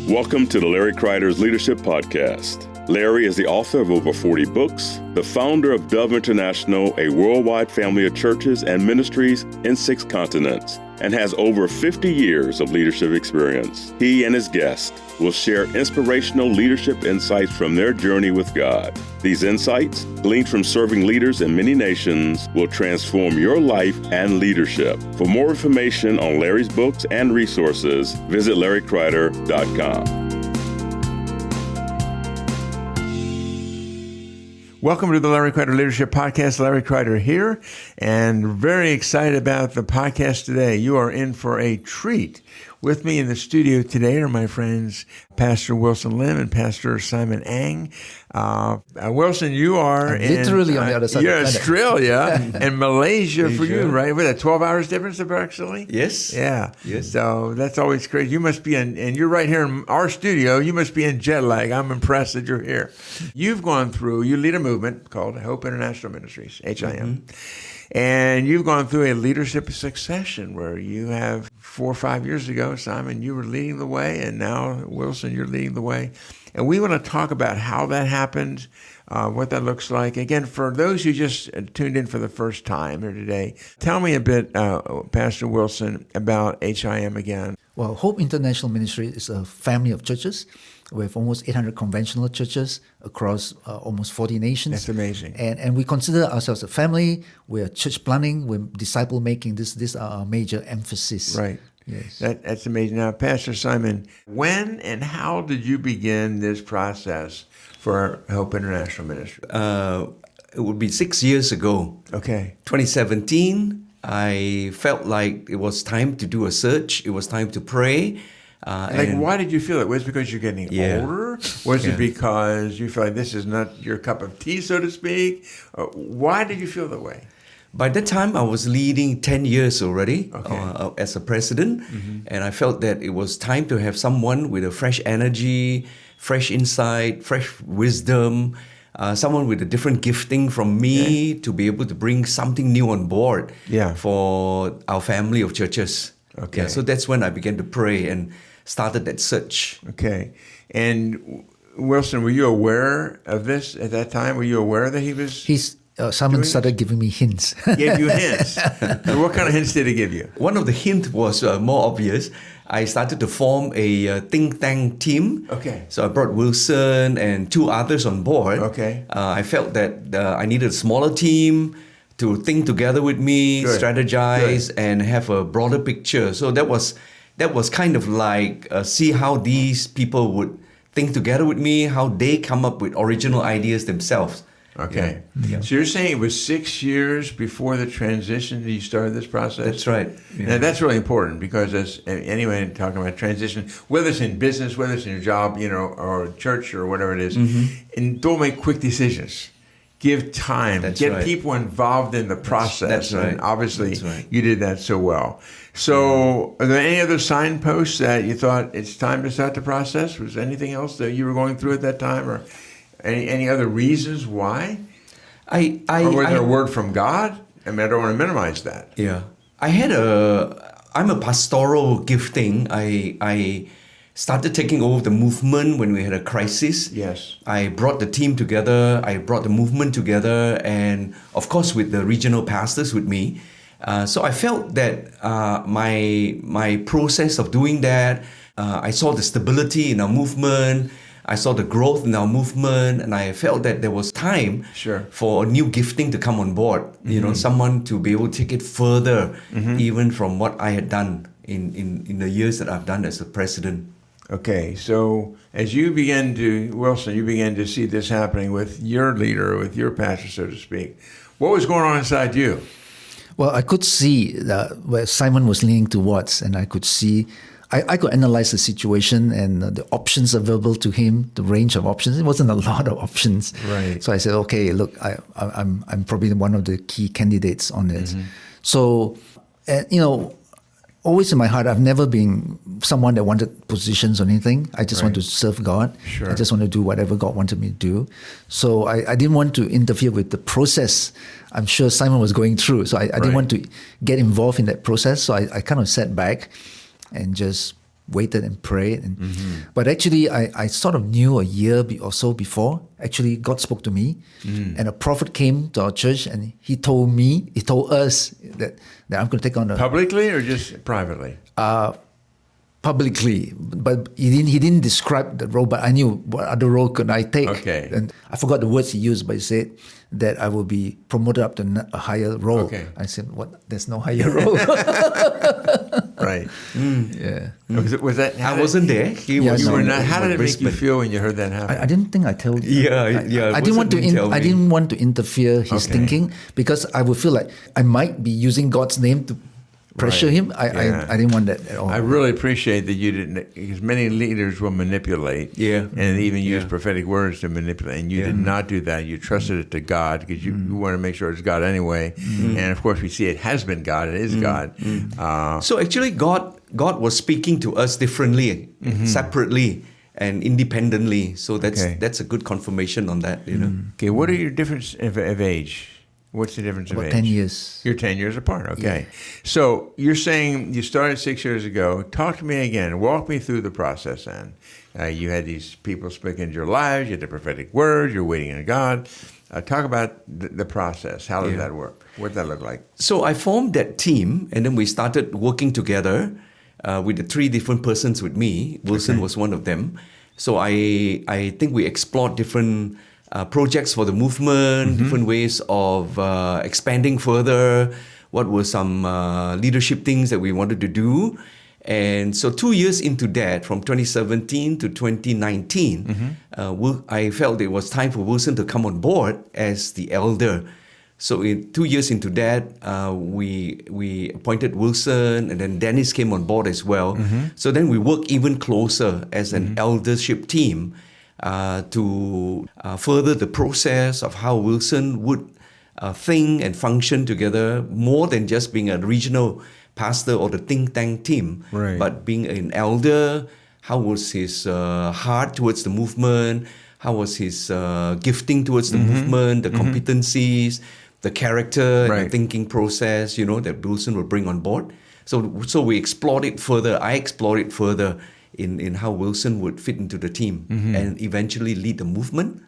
Welcome to the Larry Kreider's Leadership Podcast. Larry is the author of over 40 books, the founder of Hope International, a worldwide family of churches and ministries in 6 continents, and has over 50 years of leadership experience. He and his guests will share inspirational leadership insights from their journey with God. These insights, gleaned from serving leaders in many nations, will transform your life and leadership. For more information on Larry's books and resources, visit LarryKreider.com. Welcome to the Larry Kreider Leadership Podcast. Larry Kreider here, and very excited about the podcast today. You are in for a treat. With me in the studio today are my friends, Pastor Wilson Lim and Pastor Simon Ang. Wilson, you are literally on the other side of the planet. Australia and Malaysia for you, right? With a 12 hours difference approximately? Yes. Yeah. Yes. So that's always great. You must be and you're right here in our studio. You must be in jet lag. I'm impressed that you're here. You lead a movement called Hope International Ministries, HIM. Mm-hmm. And you've gone through a leadership succession where you have 4 or 5 years ago, Simon, you were leading the way, and now, Wilson, you're leading the way. And we want to talk about how that happened, what that looks like. Again, for those who just tuned in for the first time here today, tell me a bit, Pastor Wilson, about HIM again. Well, Hope International Ministries is a family of churches. We have almost 800 conventional churches across almost 40 nations. That's amazing. And we consider ourselves a family. We're church planning. We're disciple making. These are our major emphasis. Right. Yes. That's amazing. Now, Pastor Simon, when and how did you begin this process for Hope International Ministry? It would be 6 years ago. Okay. 2017, I felt like it was time to do a search. It was time to pray. Why did you feel it? Was it because you're getting older? Was it because you feel like this is not your cup of tea, so to speak? Why did you feel that way? By that time, I was leading 10 years already as a president, and I felt that it was time to have someone with a fresh energy, fresh insight, fresh wisdom, someone with a different gifting from me to be able to bring something new on board for our family of churches. Okay. Yeah, so that's when I began to pray and started that search. Okay. And Wilson, were you aware of this at that time? Were you aware that he was... Simon started giving me hints. Gave you hints. And what kind of hints did he give you? One of the hints was more obvious. I started to form a think tank team. Okay. So I brought Wilson and 2 others on board. Okay. I felt that I needed a smaller team to think together with me, strategize, and have a broader picture. So that was kind of like see how these people would think together with me, how they come up with original ideas themselves. Okay. Yeah. So you're saying it was 6 years before the transition that you started this process? That's right. Yeah. Now, that's really important because as anyone talking about transition, whether it's in business, whether it's in your job, or church or whatever it is, and don't make quick decisions. Give time. Get people involved in the process. That's right. And obviously, you did that so well. So are there any other signposts that you thought it's time to start the process? Was there anything else that you were going through at that time, or any other reasons why? Or was there a word from God? I mean, I don't want to minimize that. Yeah. I'm a pastoral gifting. I started taking over the movement when we had a crisis. Yes. I brought the team together. I brought the movement together, and of course with the regional pastors with me. So I felt that my process of doing that, I saw the stability in our movement. I saw the growth in our movement, and I felt that there was time for a new gifting to come on board. Someone to be able to take it further, even from what I had done in the years that I've done as a president. Okay, so as you began to see this happening with your leader, with your pastor, so to speak, what was going on inside you? Well, I could see where Simon was leaning towards, and I could see, I could analyze the situation and the options available to him, the range of options. It wasn't a lot of options. Right. So I said, okay, look, I'm probably one of the key candidates on this. So, always in my heart, I've never been someone that wanted positions or anything. I just want to serve God. Sure. I just want to do whatever God wanted me to do. So I didn't want to interfere with the process I'm sure Simon was going through. So I didn't want to get involved in that process. So I kind of sat back and just waited and prayed. But actually, I sort of knew a year or so before, actually God spoke to me, and a prophet came to our church, and he told us that I'm going to take on a... Publicly or just privately? Publicly, but he didn't describe the role, but I knew what other role could I take. Okay. And I forgot the words he used, but he said that I will be promoted up to a higher role. Okay. I said, "What? There's no higher role." Right. Yeah. Was that? I wasn't there. He Yeah, was no. You were in- not, in how did it make you Brisbane. feel when you heard that happen? I didn't think I told you. Yeah, I didn't want to. Wilson didn't tell I me. didn't want to interfere his Okay. thinking, because I would feel like I might be using God's name to pressure Right. him. Yeah. I didn't want that at all. I really appreciate that you didn't, because many leaders will manipulate, Yeah. and even use Yeah. prophetic words to manipulate. And you did not do that. You trusted it to God, because you want to make sure it's God anyway. And of course, we see it has been God. It is God. So actually, God was speaking to us differently, separately, and independently. So Okay. that's a good confirmation on that. You know. Okay, what are your difference of age? What's the difference About of age? 10 years. You're 10 years apart. Okay. So you're saying you started 6 years ago. Talk to me again. Walk me through the process then. You had these people speaking into your lives. You had the prophetic words. You're waiting on God. Talk about the process. How did that work? What did that look like? So I formed that team, and then we started working together with the 3 different persons with me. Wilson was one of them. So I think we explored different projects for the movement, different ways of expanding further. What were some leadership things that we wanted to do? And so 2 years into that, from 2017 to 2019, I felt it was time for Wilson to come on board as the elder. So in 2 years into that, we appointed Wilson, and then Dennis came on board as well. So then we worked even closer as an eldership team to further the process of how Wilson would think and function together, more than just being a regional pastor or the think tank team, Right. but being an elder. How was his heart towards the movement? How was his gifting towards the movement, the competencies, the character, and Right. the thinking process, that Wilson will bring on board. So we explored it further. I explored it further in how Wilson would fit into the team and eventually lead the movement.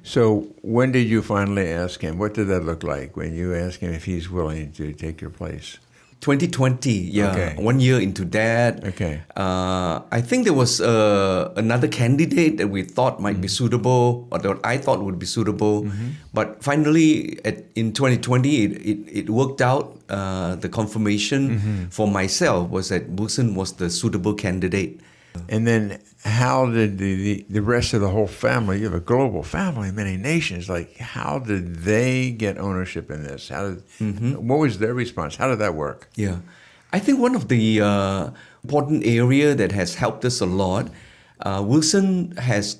So when did you finally ask him? What did that look like when you asked him if he's willing to take your place? 2020, Okay. 1 year into that. Okay. I think there was another candidate that we thought might be suitable, or that I thought would be suitable. But finally, in 2020, it worked out. The confirmation for myself was that Wilson was the suitable candidate. And then how did the rest of the whole family, you have a global family, many nations, like how did they get ownership in this? What was their response? How did that work? Yeah. I think one of the important area that has helped us a lot, Wilson has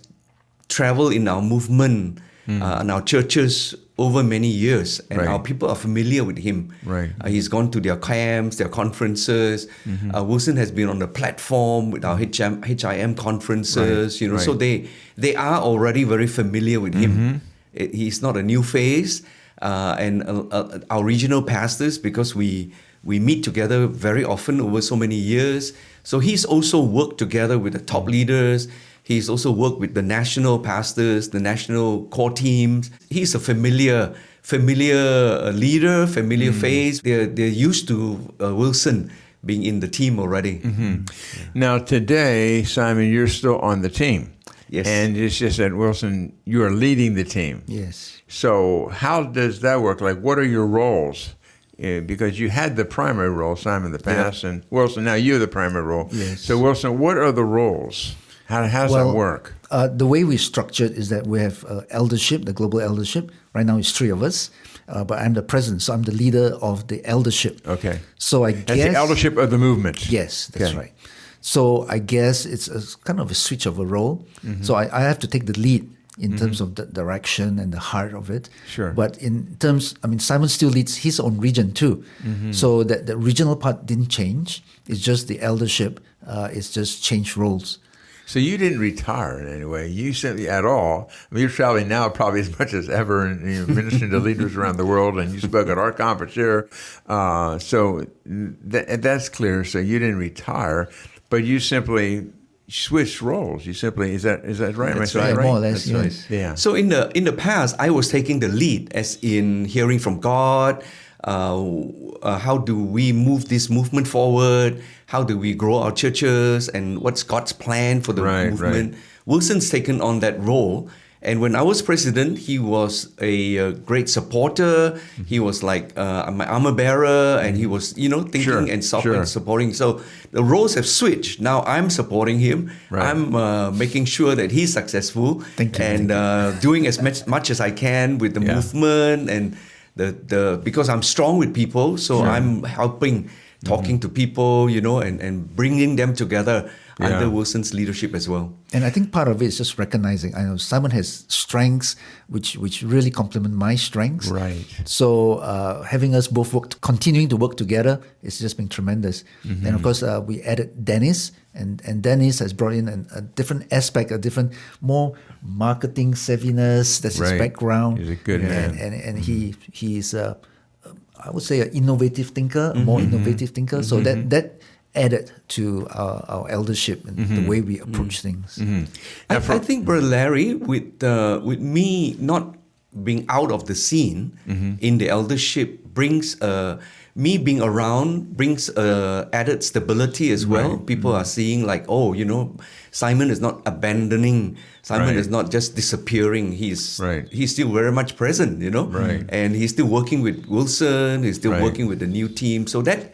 traveled in our movement, in our churches over many years, and Right. our people are familiar with him. Right. He's gone to their camps, their conferences. Wilson has been on the platform with our HIM conferences, Right. so they are already very familiar with him. He's not a new face. And our regional pastors, because we meet together very often over so many years. So he's also worked together with the top leaders. He's also worked with the national pastors, the national core teams. He's a familiar leader, familiar face. They're used to Wilson being in the team already. Now today, Simon, you're still on the team. Yes. And it's just that, Wilson, you are leading the team. Yes. So how does that work? Like, what are your roles? Because you had the primary role, Simon, in the past, and Wilson, now you're the primary role. Yes. So, Wilson, what are the roles? How does that work? The way we structured is that we have eldership, the global eldership. Right now it's 3 of us, but I'm the president, so I'm the leader of the eldership. Okay. So I That's guess the eldership of the movement. Yes, that's Okay. right. So I guess it's a kind of a switch of a role. So I have to take the lead in terms of the direction and the heart of it. Sure. But in terms, Simon still leads his own region too. So that the regional part didn't change. It's just the eldership. It's just changed roles. So you didn't retire in any way. You simply at all. You're traveling now probably as much as ever and ministering to leaders around the world. And you spoke at our conference here. So that's clear. So you didn't retire. but you simply switched roles. You simply is that right? That's Am I saying right. More or less, That's yes. right. Yeah. So in the past, I was taking the lead, as in hearing from God. How do we move this movement forward? How do we grow our churches? And what's God's plan for the movement? Right. Wilson's taken on that role. And when I was president, he was a great supporter. He was like my armor bearer, and he was, thinking Sure, and sure. supporting. So the roles have switched. Now I'm supporting him. Right. I'm making sure that he's successful, Thank you, and doing as much as I can with the movement, and the because I'm strong with people, so I'm helping, talking to people, and bringing them together under Wilson's leadership as well. And I think part of it is just recognizing. I know Simon has strengths which really complement my strengths. Right. So having us both continuing to work together, it's just been tremendous. Mm-hmm. And of course, we added Dennis, and Dennis has brought in a different aspect, a different, more marketing savviness. That's his Right. background. He's a good man. And he's I would say an innovative thinker, a more innovative thinker. So that added to our eldership and the way we approach things. I think, Brother Larry, with me not being out of the scene in the eldership brings me being around brings added stability as well. People are seeing like, Simon is not abandoning. Simon is not just disappearing. He's still very much present, Right. and he's still working with Wilson. He's still working with the new team. So that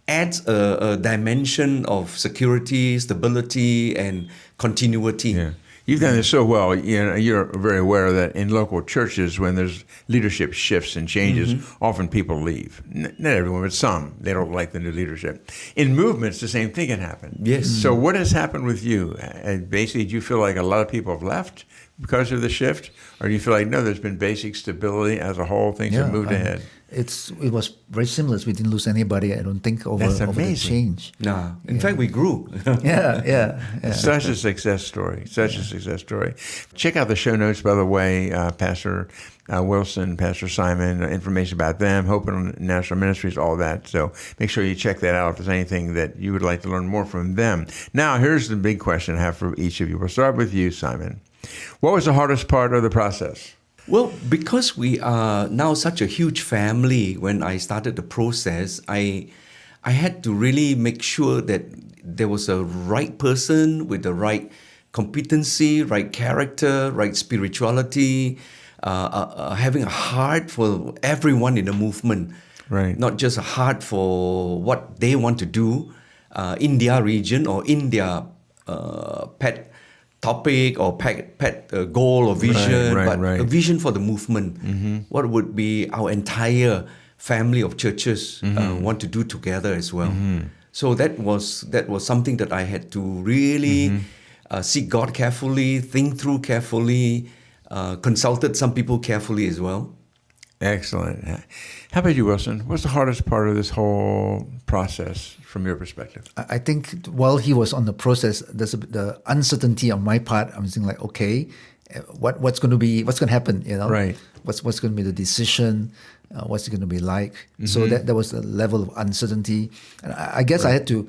adds a dimension of security, stability, and continuity. Yeah. You've done this so well. You're very aware that in local churches, when there's leadership shifts and changes, often people leave. Not everyone, but some. They don't like the new leadership. In movements, the same thing can happen. Yes. So what has happened with you? Basically, do you feel like a lot of people have left because of the shift? Or do you feel like, no, there's been basic stability as a whole, things have moved ahead? It was very seamless. We didn't lose anybody, I don't think, over the change. No, in fact, we grew. Yeah. Such a success story. Such a success story. Check out the show notes, by the way, Pastor Wilson, Pastor Simon, information about them, Hope International Ministries, all that. So make sure you check that out if there's anything that you would like to learn more from them. Now, here's the big question I have for each of you. We'll start with you, Simon. What was the hardest part of the process? Well, because we are now such a huge family, when I started the process, I had to really make sure that there was a right person with the right competency, right character, right spirituality, having a heart for everyone in the movement. Right. Not just a heart for what they want to do in their region or in their pet topic or pet goal or vision, but a vision for the movement. What would be our entire family of churches want to do together as well. So that was something that I had to really seek God carefully, think through carefully, consulted some people carefully as well. Excellent. How about you, Wilson? What's the hardest part of this whole process from your perspective? I think while he was on the process, there's the uncertainty on my part. I'm thinking like, okay, what's going to happen? Right. What's going to be the decision? What's it going to be like? So that was the level of uncertainty, and I guess I had to,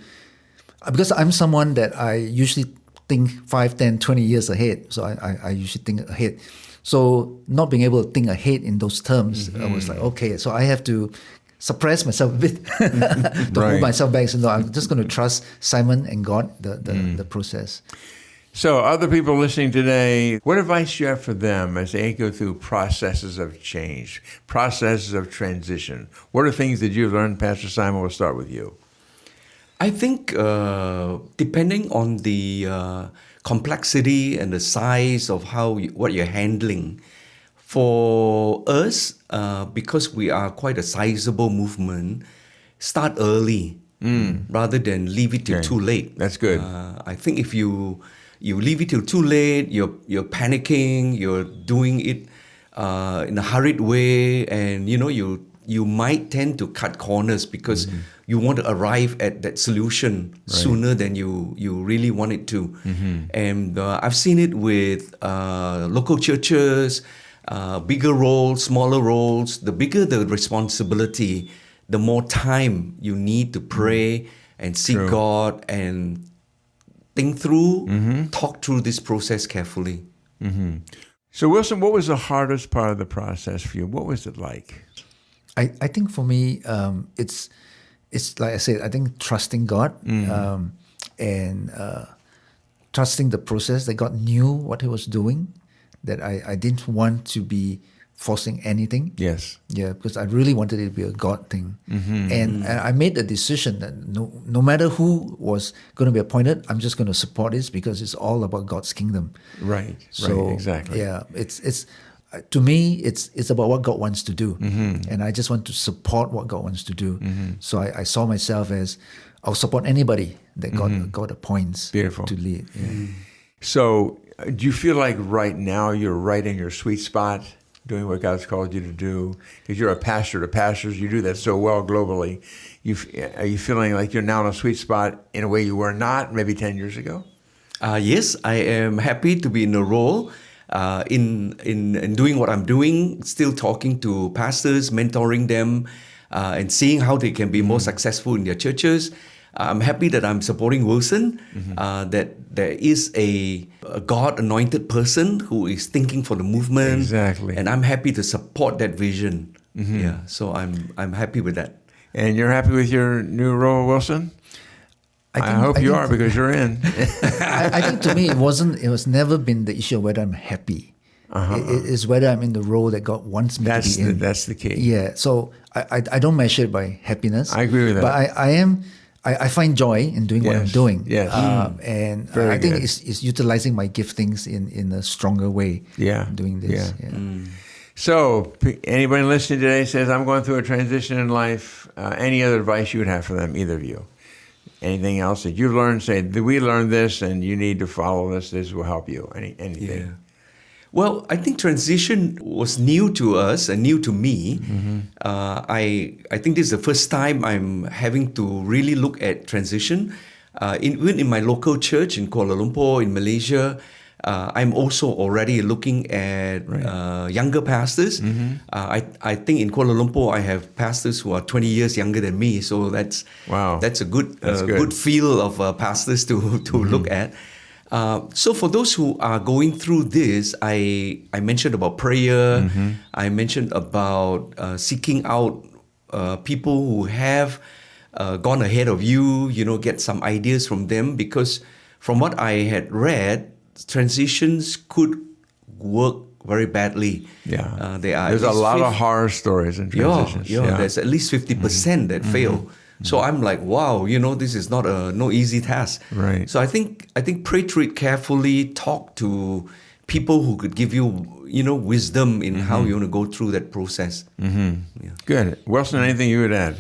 because I'm someone that I usually think 5, 10, 20 years ahead. So I usually think ahead. So not being able to think ahead in those terms, I was like, okay, so I have to suppress myself a bit to hold myself back. So no, I'm just going to trust Simon and God, the process. So other people listening today, what advice do you have for them as they go through processes of change, processes of transition? What are things that you've learned, Pastor Simon? We'll start with you. I think depending on the complexity and the size of what you're handling, for us, because we are quite a sizable movement, start early rather than leave it till too late. That's good. I think if you leave it till too late, you're panicking, you're doing it in a hurried way, and you might tend to cut corners because you want to arrive at that solution sooner than you really want it to. And I've seen it with local churches, bigger roles, smaller roles. The bigger the responsibility, the more time you need to pray and seek God and think through, talk through this process carefully. So Wilson, what was the hardest part of the process for you? What was it like? I think for me, it's like I said, I think trusting God and trusting the process, that God knew what He was doing, that I didn't want to be forcing anything. Yes. Yeah, because I really wanted it to be a God thing. And I made the decision that no matter who was going to be appointed, I'm just going to support this because it's all about God's kingdom. Right. So, right. Exactly. Yeah, it's to me, it's about what God wants to do. And I just want to support what God wants to do. So I saw myself as, I'll support anybody that God appoints Beautiful. to lead. Yeah. So do you feel like right now you're right in your sweet spot, doing what God's called you to do? Because you're a pastor to pastors, you do that so well globally. Are you feeling like you're now in a sweet spot in a way you were not maybe 10 years ago? Yes, I am happy to be in a role in doing what I'm doing, still talking to pastors, mentoring them, and seeing how they can be more successful in their churches. I'm happy that I'm supporting Wilson, that there is a God-anointed person who is thinking for the movement. Exactly. And I'm happy to support that vision. Yeah, so I'm happy with that. And you're happy with your new role, Wilson? I hope you are, because you're in. I think to me, it was never been the issue of whether I'm happy. It's whether I'm in the role that God wants me to be in. That's the key. Yeah, so I don't measure it by happiness. I agree with that. But I find joy in doing what I'm doing. Yes. And Very I think good. it's utilizing my giftings in a stronger way. Yeah. Doing this. Yeah. Yeah. So anybody listening today says, I'm going through a transition in life, any other advice you would have for them, either of you? Anything else that you've learned, say, we learned this and you need to follow this will help you? Anything? Yeah. Well, I think transition was new to us and new to me. I think this is the first time I'm having to really look at transition. Even in my local church in Kuala Lumpur, in Malaysia, I'm also already looking at younger pastors. I think in Kuala Lumpur, I have pastors who are 20 years younger than me. So that's a good feel of pastors to look at. So for those who are going through this, I mentioned about prayer. I mentioned about seeking out people who have gone ahead of you, get some ideas from them. Because from what I had read, transitions could work very badly. Yeah. There's a lot of horror stories in transitions. There's at least 50% that fail. So I'm like, wow, this is not no easy task. Right. So I think pray through it carefully. Talk to people who could give you, wisdom in how you want to go through that process. Yeah. Good. Wilson, anything you would add?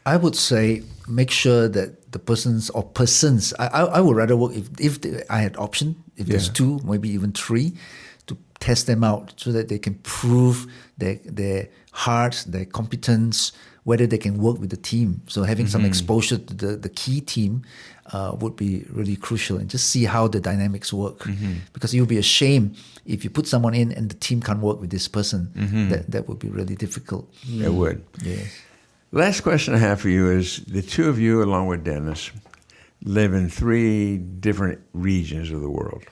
I would say make sure that the persons, I would rather work if I had option, if there's two, maybe even three, to test them out so that they can prove their heart, their competence, whether they can work with the team. So having some exposure to the key team would be really crucial, and just see how the dynamics work. Because it would be a shame if you put someone in and the team can't work with this person. That would be really difficult. It would. Yes. Last question I have for you is, the two of you, along with Dennis, live in 3 different regions of the world.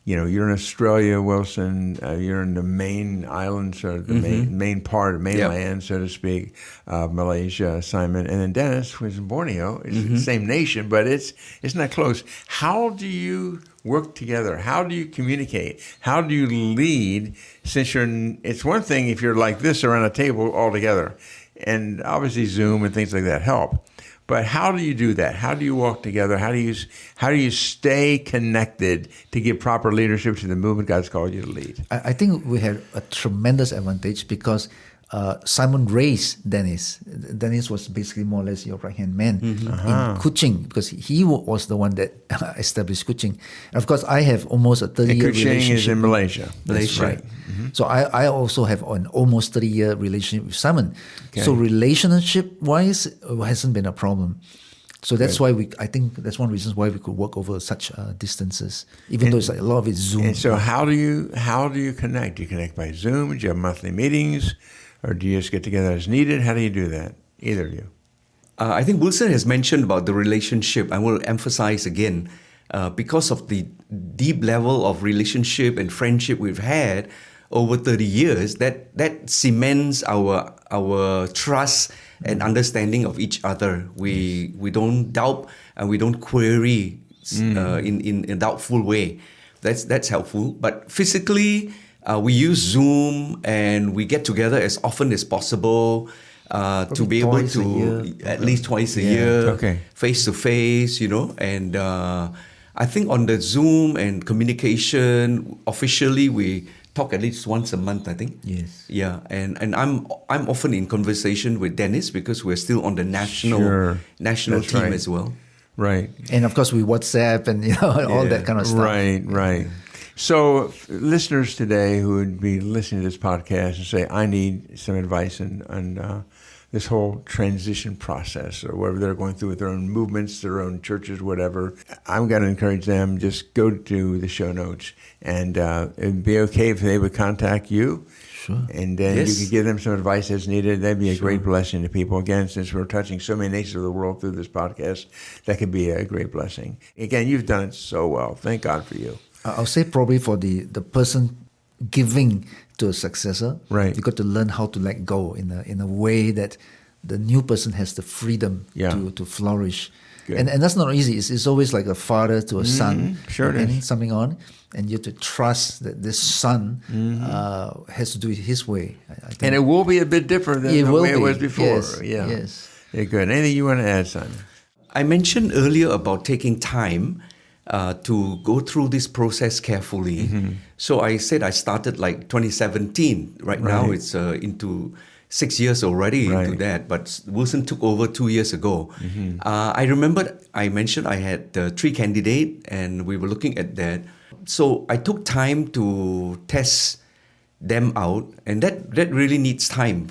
You're in Australia, Wilson. You're in the main islands, or the main part of mainland, so to speak. Malaysia, Simon, and then Dennis, who's in Borneo. It's the same nation, but it's not close. How do you work together? How do you communicate? How do you lead? Since it's one thing if you're like this around a table all together, and obviously Zoom and things like that help. But how do you do that? How do you walk together? How do you stay connected to give proper leadership to the movement God's called you to lead? I think we had a tremendous advantage because Simon raised Dennis. Dennis was basically more or less your right-hand man in coaching, because he was the one that established coaching. And of course, I have almost a 30-year relationship. Coaching is in Malaysia. That's right. So I also have an almost 30-year relationship with Simon. Okay. So relationship-wise, it hasn't been a problem. So that's why I think that's one of the reasons why we could work over such distances, even though it's like a lot of it's Zoom. And so how do you connect? Do you connect by Zoom? Do you have monthly meetings? Or do you just get together as needed? How do you do that? Either of you. I think Wilson has mentioned about the relationship. I will emphasize again. because of the deep level of relationship and friendship we've had over 30 years, that cements our trust and understanding of each other. We don't doubt and we don't query in a doubtful way. That's helpful. But physically, we use Zoom and we get together as often as possible to be able to at least twice a year, face to face, and I think on the Zoom and communication, officially we talk at least once a month, I think. Yes. Yeah, and I'm often in conversation with Dennis because we're still on the national team as well. Right. And of course we WhatsApp and all that kind of stuff. Right. So listeners today who would be listening to this podcast and say, I need some advice on this whole transition process or whatever they're going through with their own movements, their own churches, whatever, I'm going to encourage them, just go to the show notes and it'd be okay if they would contact you. Sure. And then you could give them some advice as needed. That'd be a great blessing to people. Again, since we're touching so many nations of the world through this podcast, that could be a great blessing. Again, you've done it so well. Thank God for you. I'll say probably for the person giving to a successor, right, you got to learn how to let go in a way that the new person has the freedom to flourish. And that's not easy. It's always like a father to a son, handing something on, and you have to trust that this son has to do it his way. I think. And it will be a bit different than the way it was before. Yes. Yeah, good. Anything you want to add, Simon? I mentioned earlier about taking time to go through this process carefully. So I said I started like 2017. Right now it's into 6 years already into that, but Wilson took over 2 years ago. I remember I mentioned I had 3 candidates and we were looking at that. So I took time to test them out, and that really needs time.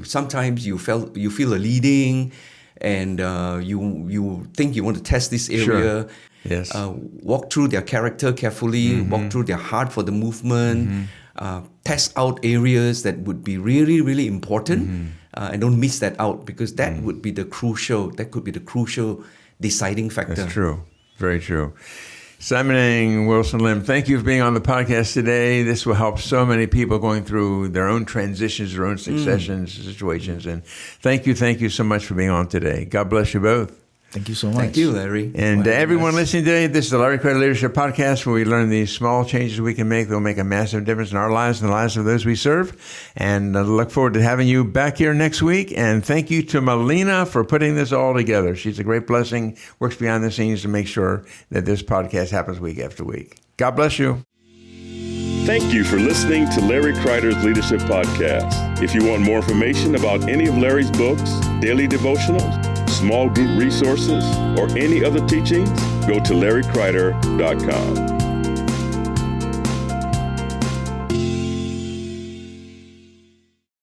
Sometimes you feel a leading, and you think you want to test this area. Yes. Walk through their character carefully, walk through their heart for the movement, test out areas that would be really, really important, and don't miss that out, because that could be the crucial deciding factor. That's true. Very true. Simon and Wilson Lim, thank you for being on the podcast today. This will help so many people going through their own transitions, their own successions, situations. And thank you so much for being on today. God bless you both. Thank you so much. Thank you, Larry. And everyone listening today, this is the Larry Kreider Leadership Podcast, where we learn these small changes we can make that will make a massive difference in our lives and the lives of those we serve. And I look forward to having you back here next week. And thank you to Melina for putting this all together. She's a great blessing, works behind the scenes to make sure that this podcast happens week after week. God bless you. Thank you for listening to Larry Kreider's Leadership Podcast. If you want more information about any of Larry's books, daily devotionals, small group resources, or any other teachings, go to LarryKreider.com.